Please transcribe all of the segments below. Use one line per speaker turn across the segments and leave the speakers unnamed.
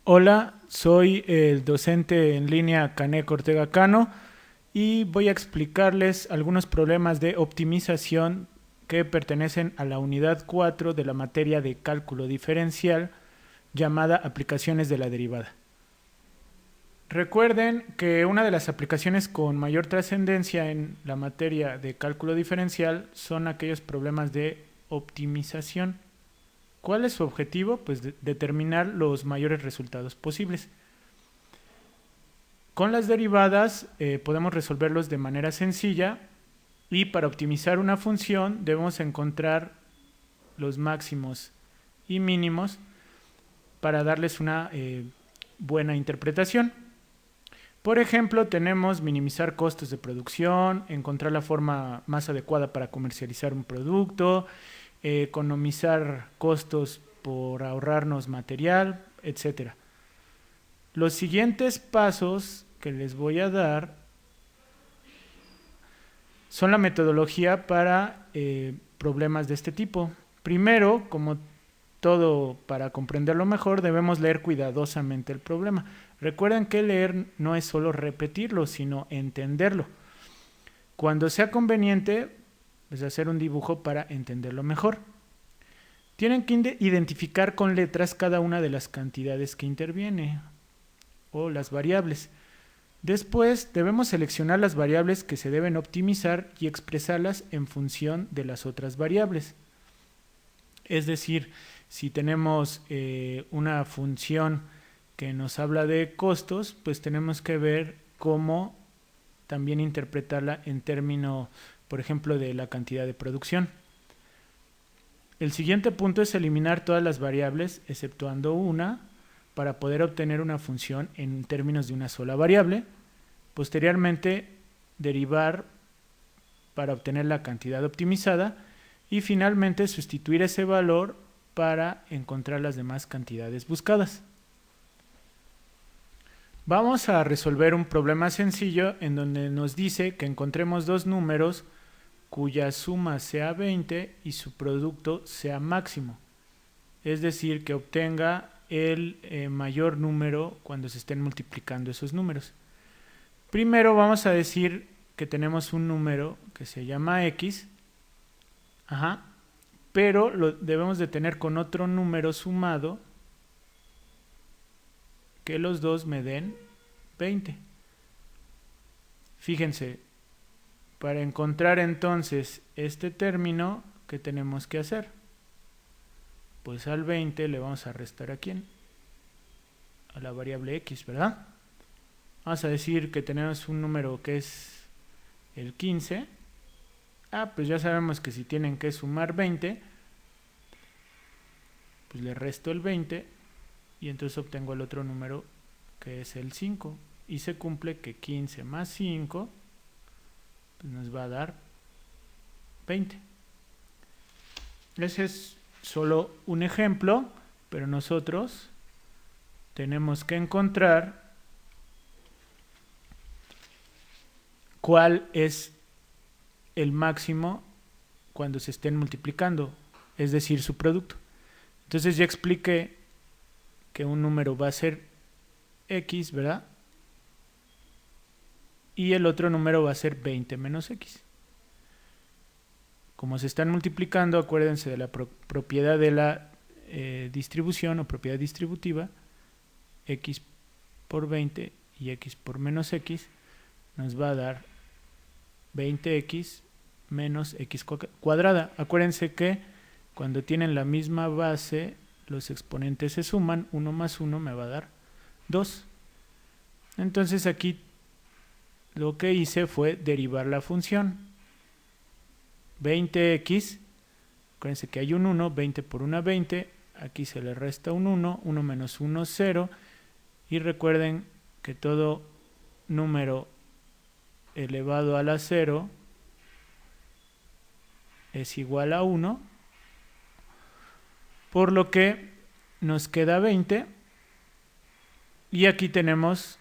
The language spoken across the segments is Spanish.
Hola, soy el docente en línea Caneco Ortega Cano y voy a explicarles algunos problemas de optimización que pertenecen a la unidad 4 de la materia de cálculo diferencial llamada aplicaciones de la derivada. Recuerden que una de las aplicaciones con mayor trascendencia en la materia de cálculo diferencial son aquellos problemas de optimización. ¿Cuál es su objetivo? Pues determinar los mayores resultados posibles. Con las derivadas podemos resolverlos de manera sencilla y para optimizar una función debemos encontrar los máximos y mínimos para darles una buena interpretación. Por ejemplo, tenemos minimizar costos de producción, encontrar la forma más adecuada para comercializar un producto, economizar costos por ahorrarnos material, etcétera. Los siguientes pasos que les voy a dar son la metodología para problemas de este tipo. Primero, como todo para comprenderlo mejor, debemos leer cuidadosamente el problema. Recuerden que leer no es solo repetirlo, sino entenderlo. Cuando sea conveniente, pues hacer un dibujo para entenderlo mejor. Tienen que identificar con letras cada una de las cantidades que interviene o las variables. Después debemos seleccionar las variables que se deben optimizar y expresarlas en función de las otras variables. Es decir, si tenemos una función que nos habla de costos, pues tenemos que ver cómo también interpretarla en términos, por ejemplo, de la cantidad de producción. El siguiente punto es eliminar todas las variables, exceptuando una, para poder obtener una función en términos de una sola variable. Posteriormente, derivar para obtener la cantidad optimizada y finalmente sustituir ese valor para encontrar las demás cantidades buscadas. Vamos a resolver un problema sencillo en donde nos dice que encontremos dos números cuya suma sea 20 y su producto sea máximo. Es decir, que obtenga el mayor número cuando se estén multiplicando esos números. Primero vamos a decir que tenemos un número que se llama x, pero lo debemos de tener con otro número sumado que los dos me den 20. Fíjense, para encontrar entonces este término, ¿qué tenemos que hacer? Pues al 20 le vamos a restar ¿a quién? A la variable x, ¿verdad? Vamos a decir que tenemos un número que es el 15. Pues ya sabemos que si tienen que sumar 20, pues le resto el 20 y entonces obtengo el otro número que es el 5. Y se cumple que 15 más 5 pues nos va a dar 20. Ese es solo un ejemplo, pero nosotros tenemos que encontrar cuál es el máximo cuando se estén multiplicando, es decir, su producto. Entonces ya expliqué que un número va a ser x, ¿verdad? Y el otro número va a ser 20 menos x. Como se están multiplicando, acuérdense de la propiedad de la distribución o propiedad distributiva, x por 20 y x por menos x nos va a dar 20x menos x cuadrada. Acuérdense que cuando tienen la misma base, los exponentes se suman, 1 más 1 me va a dar 2. Entonces aquí lo que hice fue derivar la función. 20x, acuérdense que hay un 1, 20 por 1, 20, aquí se le resta un 1, 1 menos 1, 0, y recuerden que todo número elevado a la 0 es igual a 1, por lo que nos queda 20, y aquí tenemos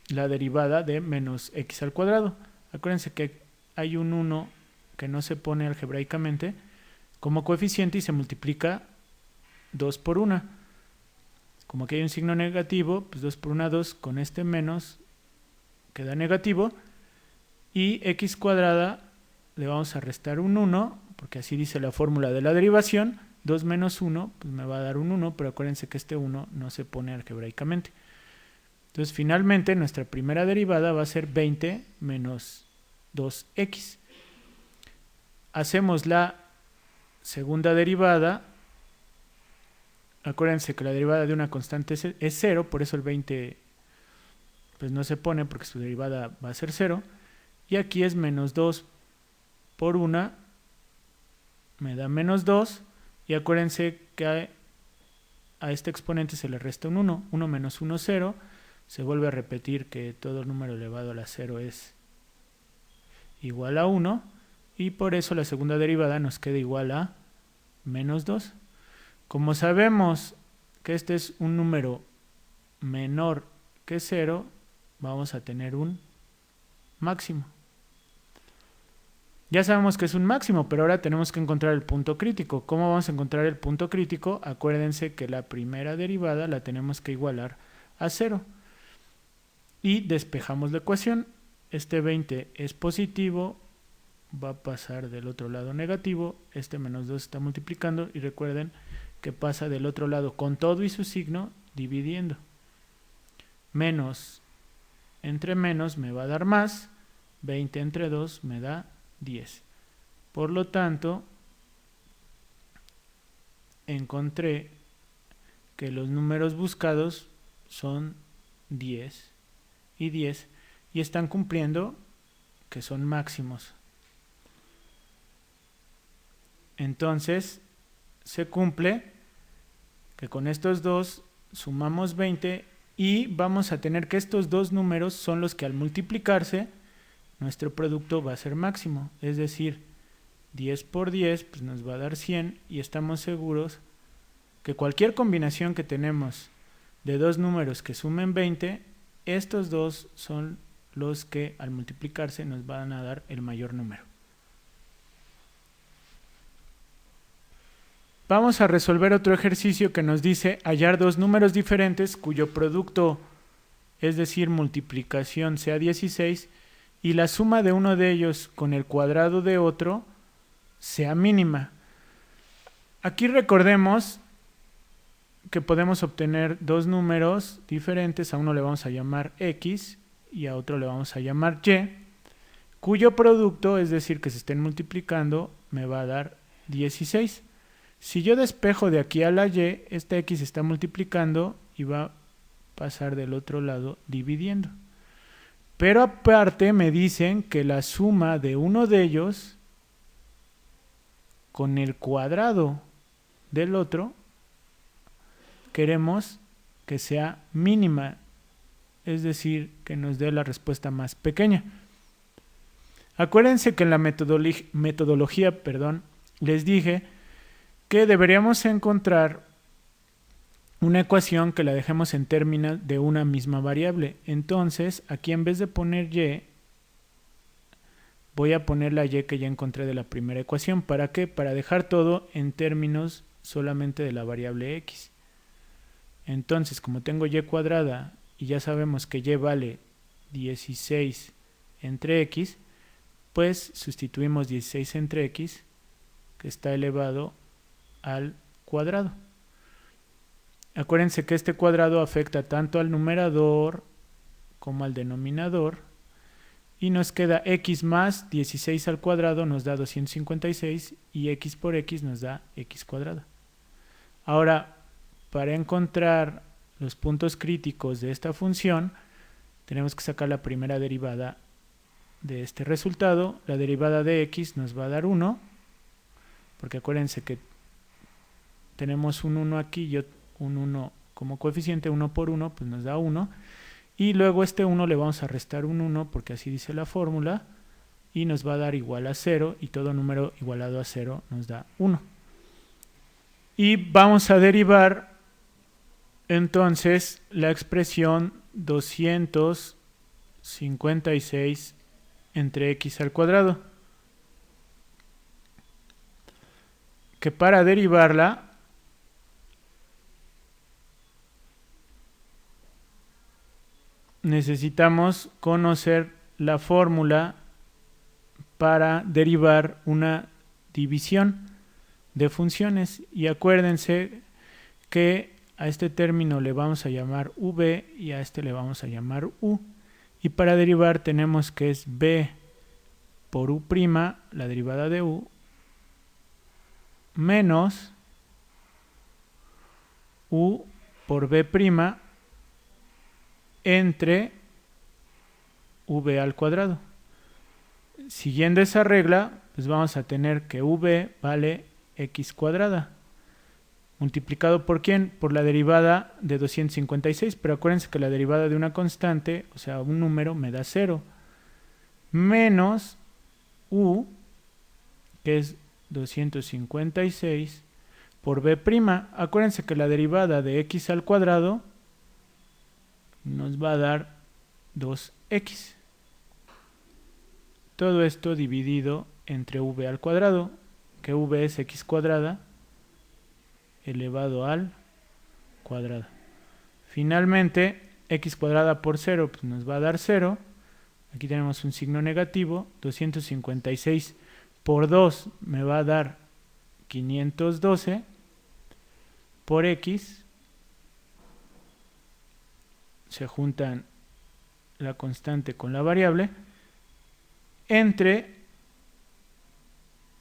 la derivada de menos x al cuadrado. Acuérdense que hay un 1 que no se pone algebraicamente como coeficiente y se multiplica 2 por 1. como aquí hay un signo negativo, pues 2 por 1, 2, con este menos queda negativo. Y x cuadrada le vamos a restar un 1, porque así dice la fórmula de la derivación. 2 menos 1, pues me va a dar un 1, pero acuérdense que este 1 no se pone algebraicamente. Entonces, finalmente, nuestra primera derivada va a ser 20 menos 2x. Hacemos la segunda derivada. Acuérdense que la derivada de una constante es 0, por eso el 20 pues no se pone, porque su derivada va a ser 0. Y aquí es menos 2 por 1, me da menos 2. Y acuérdense que a este exponente se le resta un 1. 1 menos 1, 0. Se vuelve a repetir que todo número elevado a la 0 es igual a 1. Y por eso la segunda derivada nos queda igual a menos 2. Como sabemos que este es un número menor que 0, vamos a tener un máximo. Ya sabemos que es un máximo, pero ahora tenemos que encontrar el punto crítico. ¿Cómo vamos a encontrar el punto crítico? Acuérdense que la primera derivada la tenemos que igualar a 0. Y despejamos la ecuación. Este 20 es positivo, va a pasar del otro lado negativo. Este menos 2 está multiplicando y recuerden que pasa del otro lado con todo y su signo dividiendo. Menos entre menos me va a dar más. 20 entre 2 me da 10. Por lo tanto, encontré que los números buscados son 10 y 10 y están cumpliendo que son máximos. Entonces, se cumple que con estos dos sumamos 20 y vamos a tener que estos dos números son los que al multiplicarse nuestro producto va a ser máximo, es decir, 10 por 10 pues nos va a dar 100 y estamos seguros que cualquier combinación que tenemos de dos números que sumen 20, estos dos son los que al multiplicarse nos van a dar el mayor número. Vamos a resolver otro ejercicio que nos dice hallar dos números diferentes cuyo producto, es decir, multiplicación sea 16 y la suma de uno de ellos con el cuadrado de otro sea mínima. Aquí recordemos que podemos obtener dos números diferentes, a uno le vamos a llamar x y a otro le vamos a llamar y, cuyo producto, es decir, que se estén multiplicando, me va a dar 16. Si yo despejo de aquí a la y, esta x está multiplicando y va a pasar del otro lado dividiendo. Pero aparte me dicen que la suma de uno de ellos con el cuadrado del otro queremos que sea mínima, es decir, que nos dé la respuesta más pequeña. Acuérdense que en la metodología, les dije que deberíamos encontrar una ecuación que la dejemos en términos de una misma variable. Entonces, aquí en vez de poner y, voy a poner la y que ya encontré de la primera ecuación. ¿Para qué? Para dejar todo en términos solamente de la variable x. Entonces, como tengo y cuadrada y ya sabemos que y vale 16 entre x, pues sustituimos 16 entre x, que está elevado al cuadrado. Acuérdense que este cuadrado afecta tanto al numerador como al denominador y nos queda x más 16 al cuadrado nos da 256 y x por x nos da x cuadrada. Ahora, para encontrar los puntos críticos de esta función, tenemos que sacar la primera derivada de este resultado. La derivada de x nos va a dar 1, porque acuérdense que tenemos un 1 aquí y un 1 como coeficiente, 1 por 1, pues nos da 1. Y luego este 1 le vamos a restar un 1, porque así dice la fórmula, y nos va a dar igual a 0, y todo número igualado a 0 nos da 1. Y vamos a derivar entonces la expresión 256 entre x al cuadrado, que para derivarla necesitamos conocer la fórmula para derivar una división de funciones. Y acuérdense que a este término le vamos a llamar v y a este le vamos a llamar u. Y para derivar tenemos que es b por u', la derivada de u, menos u por b' entre v al cuadrado. Siguiendo esa regla, pues vamos a tener que v vale x cuadrada. ¿Multiplicado por quién? Por la derivada de 256, pero acuérdense que la derivada de una constante, o sea, un número, me da 0. Menos u, que es 256, por b'. Acuérdense que la derivada de x al cuadrado nos va a dar 2x. Todo esto dividido entre v al cuadrado, que v es x cuadrada elevado al cuadrado. Finalmente, x cuadrada por 0 pues nos va a dar 0. Aquí tenemos un signo negativo. 256 por 2 me va a dar 512 por x. Se juntan la constante con la variable. Entre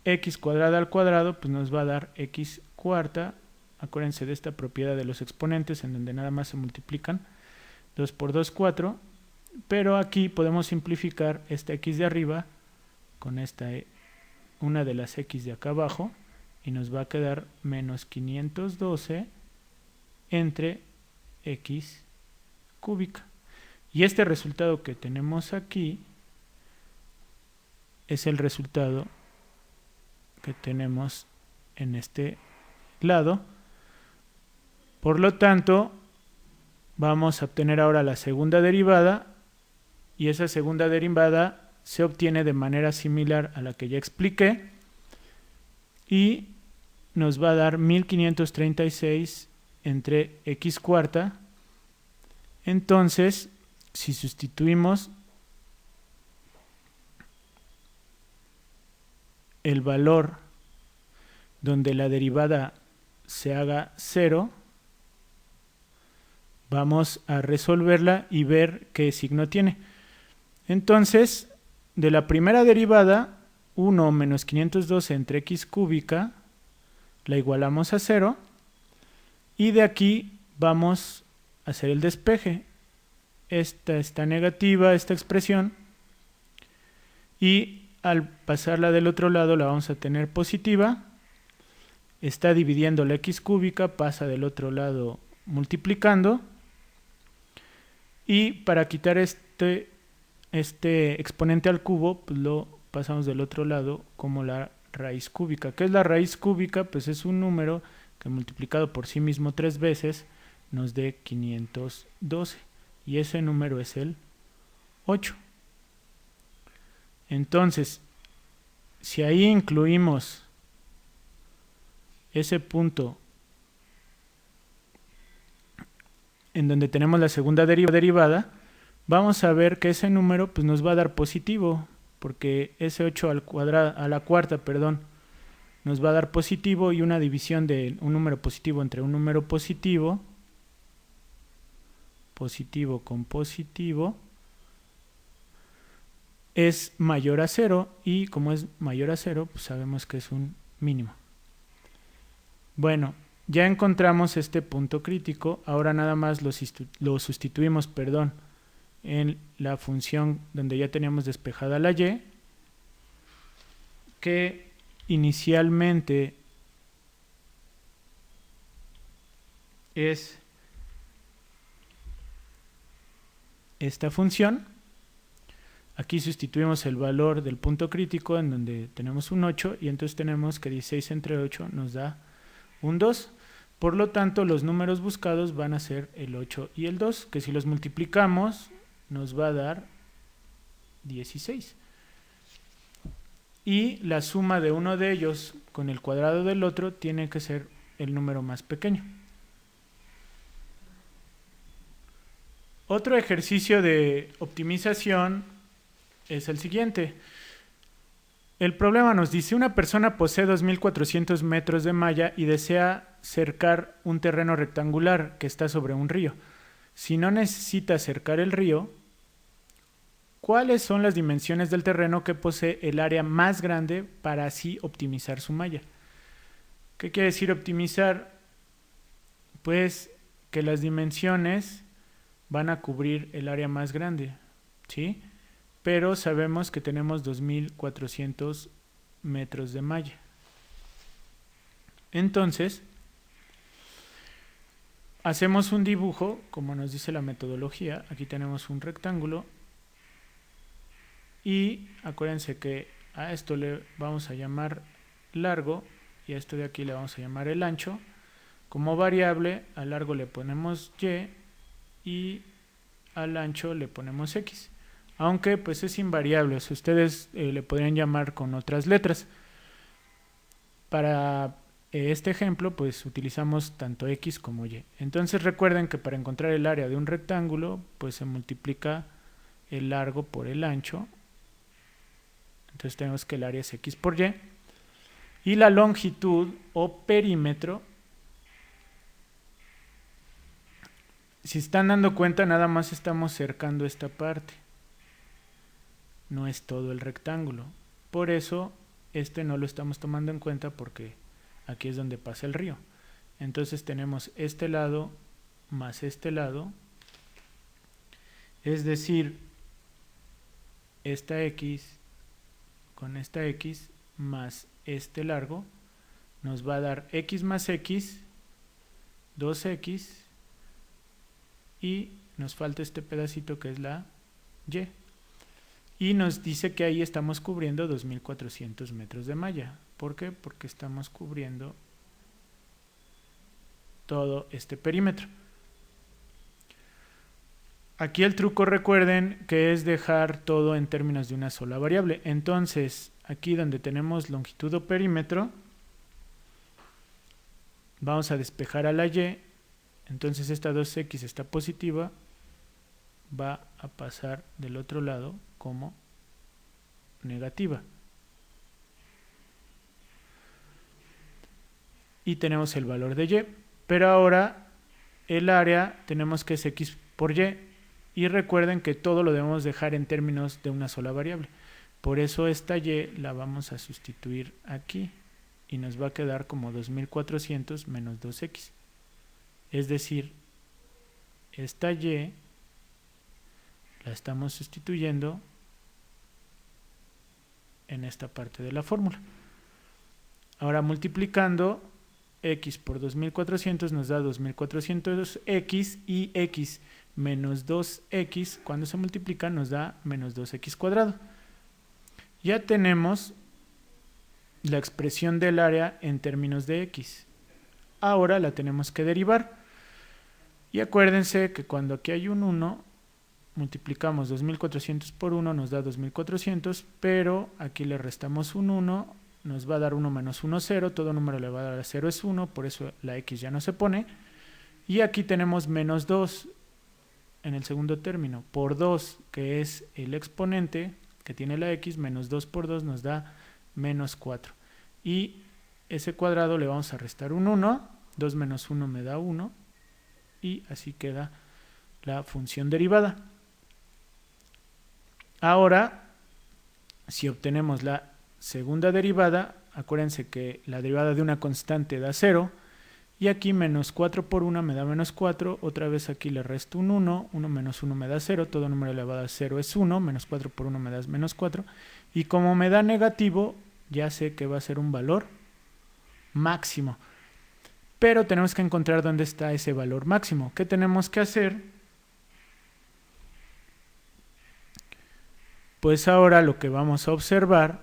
x cuadrada al cuadrado pues nos va a dar x cuarta. Acuérdense de esta propiedad de los exponentes en donde nada más se multiplican. 2 por 2, 4. Pero aquí podemos simplificar esta x de arriba con esta, una de las x de acá abajo. Y nos va a quedar menos 512 entre x cúbica. Y este resultado que tenemos aquí es el resultado que tenemos en este lado. Por lo tanto, vamos a obtener ahora la segunda derivada, y esa segunda derivada se obtiene de manera similar a la que ya expliqué, y nos va a dar 1536 entre x cuarta. Entonces, si sustituimos el valor donde la derivada se haga 0, vamos a resolverla y ver qué signo tiene. Entonces, de la primera derivada, 1 menos 512 entre x cúbica, la igualamos a 0. Y de aquí vamos a hacer el despeje. Esta está negativa, esta expresión. Y al pasarla del otro lado la vamos a tener positiva. Está dividiendo la x cúbica, pasa del otro lado multiplicando. Y para quitar este exponente al cubo, pues lo pasamos del otro lado como la raíz cúbica. ¿Qué es la raíz cúbica? Pues es un número que multiplicado por sí mismo 3 veces nos dé 512. Y ese número es el 8. Entonces, si ahí incluimos ese punto en donde tenemos la segunda derivada, vamos a ver que ese número pues, nos va a dar positivo, porque ese 8 a la cuarta, nos va a dar positivo, y una división de un número positivo entre un número positivo, positivo con positivo, es mayor a 0, y como es mayor a 0, pues sabemos que es un mínimo. Bueno, ya encontramos este punto crítico. Ahora nada más lo sustituimos, en la función donde ya teníamos despejada la y, que inicialmente es esta función. Aquí sustituimos el valor del punto crítico en donde tenemos un 8, y entonces tenemos que 16 entre 8 nos da un 2. Por lo tanto, los números buscados van a ser el 8 y el 2, que si los multiplicamos nos va a dar 16. Y la suma de uno de ellos con el cuadrado del otro tiene que ser el número más pequeño. Otro ejercicio de optimización es el siguiente. El problema nos dice, una persona posee 2.400 metros de malla y desea cercar un terreno rectangular que está sobre un río. Si no necesita cercar el río, ¿cuáles son las dimensiones del terreno que posee el área más grande para así optimizar su malla? ¿Qué quiere decir optimizar? Pues que las dimensiones van a cubrir el área más grande, ¿sí? Pero sabemos que tenemos 2.400 metros de malla. Entonces, hacemos un dibujo, como nos dice la metodología. Aquí tenemos un rectángulo y acuérdense que a esto le vamos a llamar largo y a esto de aquí le vamos a llamar el ancho. Como variable, al largo le ponemos y al ancho le ponemos x. Aunque pues es invariable, o sea, ustedes le podrían llamar con otras letras. Para este ejemplo pues utilizamos tanto x como y. Entonces recuerden que para encontrar el área de un rectángulo pues se multiplica el largo por el ancho. Entonces tenemos que el área es x por y. Y la longitud o perímetro, si están dando cuenta, nada más estamos cercando esta parte. No es todo el rectángulo. Por eso este no lo estamos tomando en cuenta porque aquí es donde pasa el río. Entonces tenemos este lado más este lado. Es decir, esta x con esta x más este largo nos va a dar x más x, 2x, y nos falta este pedacito que es la y. Y nos dice que ahí estamos cubriendo 2.400 metros de malla. ¿Por qué? Porque estamos cubriendo todo este perímetro. Aquí el truco, recuerden, que es dejar todo en términos de una sola variable. Entonces, aquí donde tenemos longitud o perímetro, vamos a despejar a la y. Entonces esta 2x está positiva, va a pasar del otro lado como negativa. Y tenemos el valor de y. Pero ahora el área tenemos que es x por y. Y recuerden que todo lo debemos dejar en términos de una sola variable. Por eso esta y la vamos a sustituir aquí. Y nos va a quedar como 2.400 menos 2x. Es decir, esta y la estamos sustituyendo en esta parte de la fórmula. Ahora multiplicando x por 2.400 nos da 2.400x y x menos 2x cuando se multiplica nos da menos 2x cuadrado. Ya tenemos la expresión del área en términos de x. Ahora la tenemos que derivar. Y acuérdense que cuando aquí hay un 1, multiplicamos 2.400 por 1, nos da 2.400, pero aquí le restamos un 1, nos va a dar 1 menos 1, 0, todo número le va a dar a 0 es 1, por eso la x ya no se pone. Y aquí tenemos menos 2 en el segundo término, por 2, que es el exponente que tiene la x, menos 2 por 2 nos da menos 4. Y ese cuadrado le vamos a restar un 1, 2 menos 1 me da 1, y así queda la función derivada. Ahora, si obtenemos la segunda derivada, acuérdense que la derivada de una constante da 0, y aquí menos 4 por 1 me da menos 4, otra vez aquí le resto un 1, 1 menos 1 me da 0, todo número elevado a 0 es 1, menos 4 por 1 me da menos 4, y como me da negativo, ya sé que va a ser un valor máximo. Pero tenemos que encontrar dónde está ese valor máximo. ¿Qué tenemos que hacer? Pues ahora lo que vamos a observar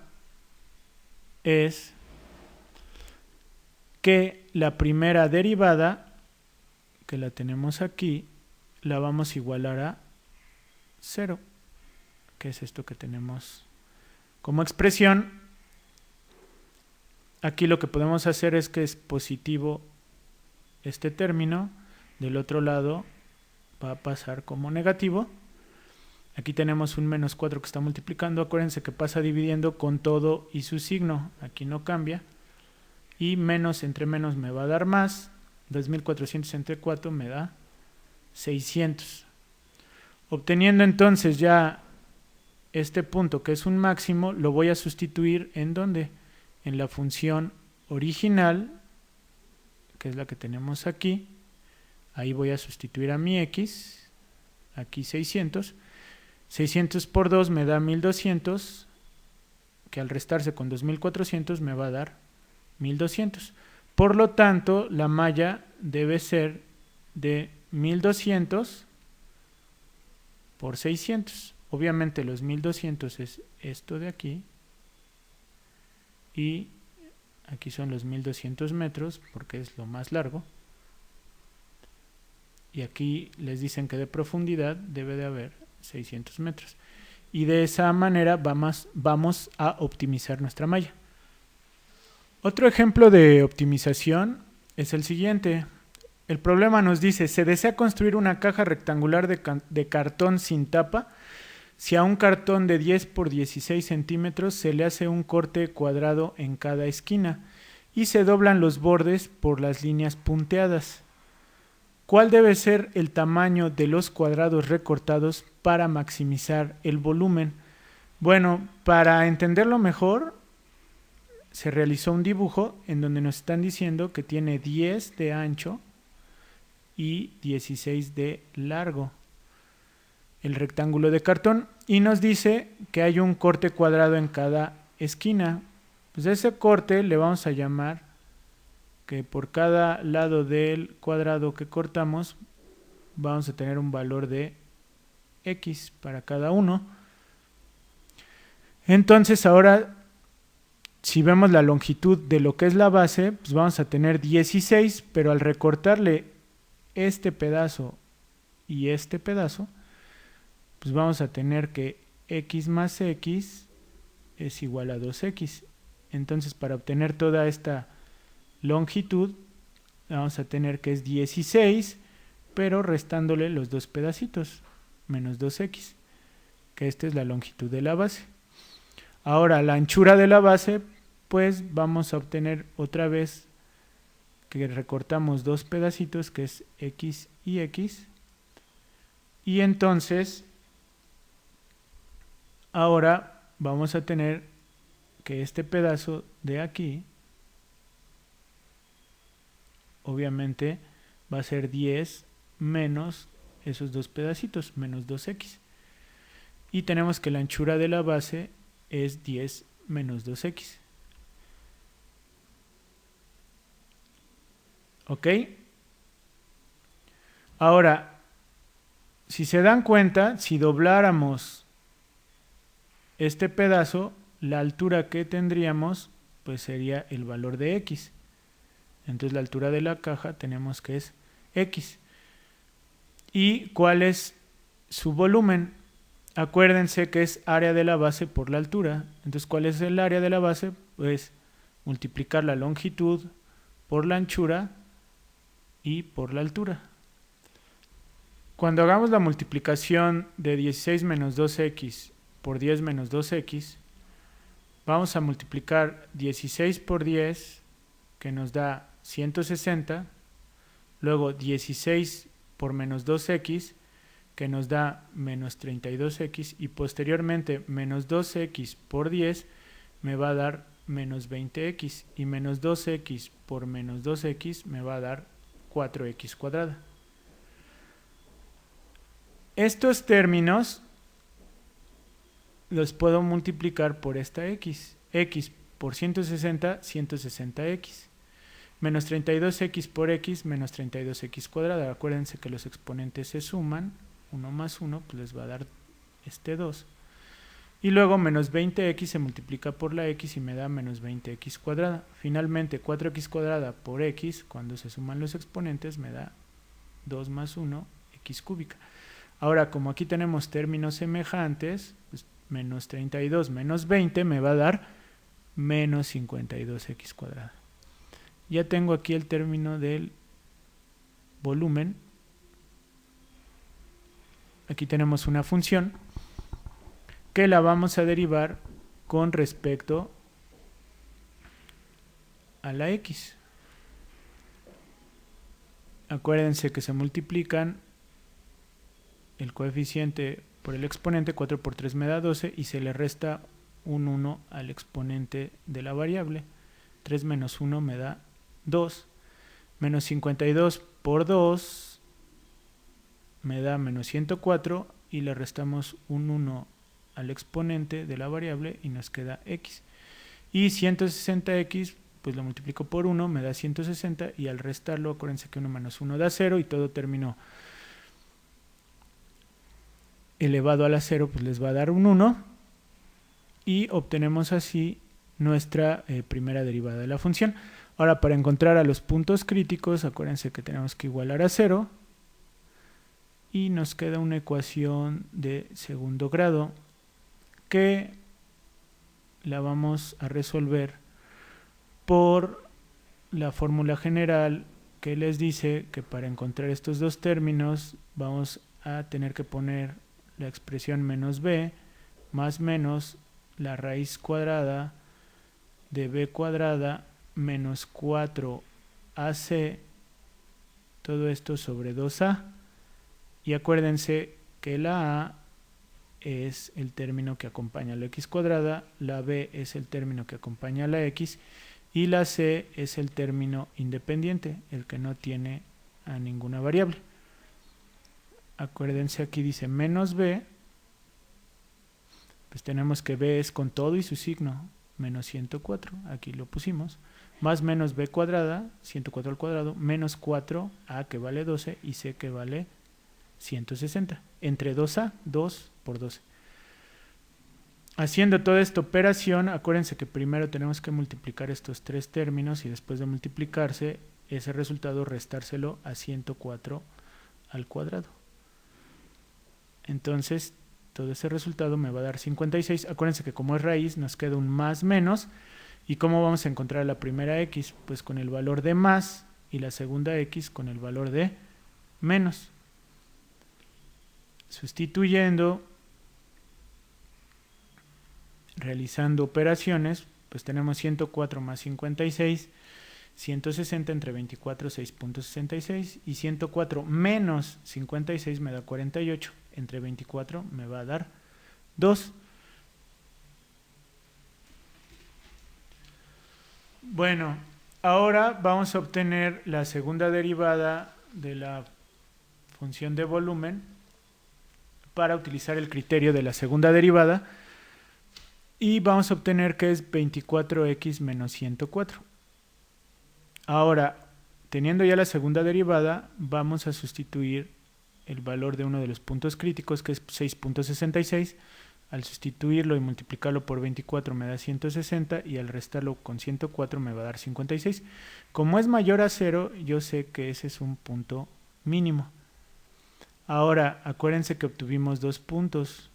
es que la primera derivada, que la tenemos aquí, la vamos a igualar a 0, que es esto que tenemos como expresión. Aquí lo que podemos hacer es que es positivo este término, del otro lado va a pasar como negativo. Aquí tenemos un menos 4 que está multiplicando. Acuérdense que pasa dividiendo con todo y su signo. Aquí no cambia. Y menos entre menos me va a dar más. 2400 entre 4 me da 600. Obteniendo entonces ya este punto que es un máximo, lo voy a sustituir ¿en dónde? En la función original, que es la que tenemos aquí. Ahí voy a sustituir a mi x, aquí 600. 600 por 2 me da 1200, que al restarse con 2400 me va a dar 1200. Por lo tanto, la malla debe ser de 1200 por 600. Obviamente los 1200 es esto de aquí. Y aquí son los 1200 metros, porque es lo más largo. Y aquí les dicen que de profundidad debe de haber 600 metros. Y de esa manera vamos a optimizar nuestra malla. Otro ejemplo de optimización es el siguiente. El problema nos dice, se desea construir una caja rectangular de cartón sin tapa. Si a un cartón de 10 por 16 centímetros se le hace un corte cuadrado en cada esquina y se doblan los bordes por las líneas punteadas. ¿Cuál debe ser el tamaño de los cuadrados recortados para maximizar el volumen? Bueno, para entenderlo mejor, se realizó un dibujo en donde nos están diciendo que tiene 10 de ancho y 16 de largo el rectángulo de cartón, y nos dice que hay un corte cuadrado en cada esquina. Pues a ese corte le vamos a llamar que por cada lado del cuadrado que cortamos vamos a tener un valor de x para cada uno. Entonces ahora, si vemos la longitud de lo que es la base, pues vamos a tener 16, pero al recortarle este pedazo y este pedazo, pues vamos a tener que x más x es igual a 2x. Entonces, para obtener toda esta longitud, vamos a tener que es 16, pero restándole los dos pedacitos, menos 2x, que esta es la longitud de la base. Ahora, la anchura de la base, pues vamos a obtener otra vez que recortamos dos pedacitos, que es x y x, y entonces ahora vamos a tener que este pedazo de aquí obviamente va a ser 10 menos esos dos pedacitos, menos 2x. Y tenemos que la anchura de la base es 10 menos 2x. ¿Ok? Ahora, si se dan cuenta, si dobláramos este pedazo, la altura que tendríamos pues sería el valor de x. Entonces la altura de la caja tenemos que es x. ¿Y cuál es su volumen? Acuérdense que es área de la base por la altura. Entonces, ¿cuál es el área de la base? Pues multiplicar la longitud por la anchura y por la altura. Cuando hagamos la multiplicación de 16 menos 2x por 10 menos 2x, vamos a multiplicar 16 por 10, que nos da 160, luego 16 por menos 2x, que nos da menos 32x, y posteriormente menos 2x por 10 me va a dar menos 20x, y menos 2x por menos 2x me va a dar 4x cuadrada. Estos términos los puedo multiplicar por esta x. X por 160, 160x. Menos 32x por x, menos 32x cuadrada. Acuérdense que los exponentes se suman. 1 más 1 pues les va a dar este 2. Y luego menos 20x se multiplica por la x y me da menos 20x cuadrada. Finalmente 4x cuadrada por x, cuando se suman los exponentes, me da 2 más 1, x cúbica. Ahora, como aquí tenemos términos semejantes, pues menos 32 menos 20 me va a dar menos 52x cuadrada. Ya tengo aquí el término del volumen. aquí tenemos una función que la vamos a derivar con respecto a la x. Acuérdense que se multiplican el coeficiente por el exponente, 4 por 3 me da 12, y se le resta un 1 al exponente de la variable. 3 menos 1 me da 2, menos 52 por 2 me da menos 104, y le restamos un 1 al exponente de la variable y nos queda x. Y 160x, pues lo multiplico por 1, me da 160, y al restarlo, acuérdense que 1 menos 1 da 0, y todo término elevado a la 0 pues les va a dar un 1, y obtenemos así nuestra primera derivada de la función. Ahora, para encontrar a los puntos críticos, acuérdense que tenemos que igualar a 0, y nos queda una ecuación de segundo grado que la vamos a resolver por la fórmula general, que les dice que para encontrar estos dos términos vamos a tener que poner la expresión menos b más menos la raíz cuadrada de b cuadrada menos 4ac, todo esto sobre 2a. Y acuérdense que la a es el término que acompaña a la x cuadrada, la b es el término que acompaña a la x, y la c es el término independiente, el que no tiene a ninguna variable. Acuérdense, aquí dice menos b, pues tenemos que b es con todo y su signo, menos 104, aquí lo pusimos, más menos b cuadrada, 104 al cuadrado, menos 4a que vale 12 y c que vale 160, entre 2a, 2 por 12. Haciendo toda esta operación, acuérdense que primero tenemos que multiplicar estos tres términos, y después de multiplicarse, ese resultado restárselo a 104 al cuadrado. Entonces, todo ese resultado me va a dar 56. Acuérdense que como es raíz, nos queda un más menos. ¿Y cómo vamos a encontrar la primera x? Pues con el valor de más, y la segunda x con el valor de menos. Sustituyendo, realizando operaciones, pues tenemos 104 más 56, 160 entre 24, 6.66, y 104 menos 56 me da 48, entre 24 me va a dar 2. Bueno, ahora vamos a obtener la segunda derivada de la función de volumen para utilizar el criterio de la segunda derivada, y vamos a obtener que es 24x menos 104. Ahora, teniendo ya la segunda derivada, vamos a sustituir el valor de uno de los puntos críticos, que es 6.66. Al sustituirlo y multiplicarlo por 24 me da 160, y al restarlo con 104 me va a dar 56. Como es mayor a 0, yo sé que ese es un punto mínimo. Ahora, acuérdense que obtuvimos dos puntos,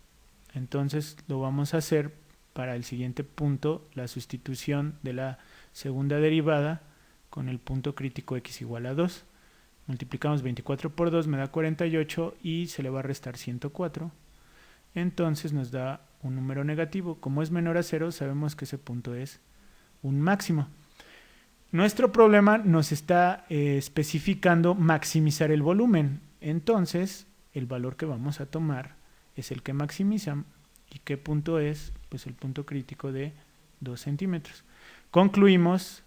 entonces lo vamos a hacer para el siguiente punto, la sustitución de la segunda derivada con el punto crítico x igual a 2. Multiplicamos 24 por 2, me da 48, y se le va a restar 104. Entonces nos da un número negativo. Como es menor a 0, sabemos que ese punto es un máximo. Nuestro problema nos está especificando maximizar el volumen. Entonces, el valor que vamos a tomar es el que maximiza. ¿Y qué punto es? Pues el punto crítico de 2 centímetros. Concluimos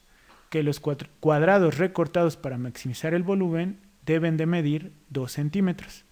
que los cuadrados recortados para maximizar el volumen deben de medir 2 centímetros.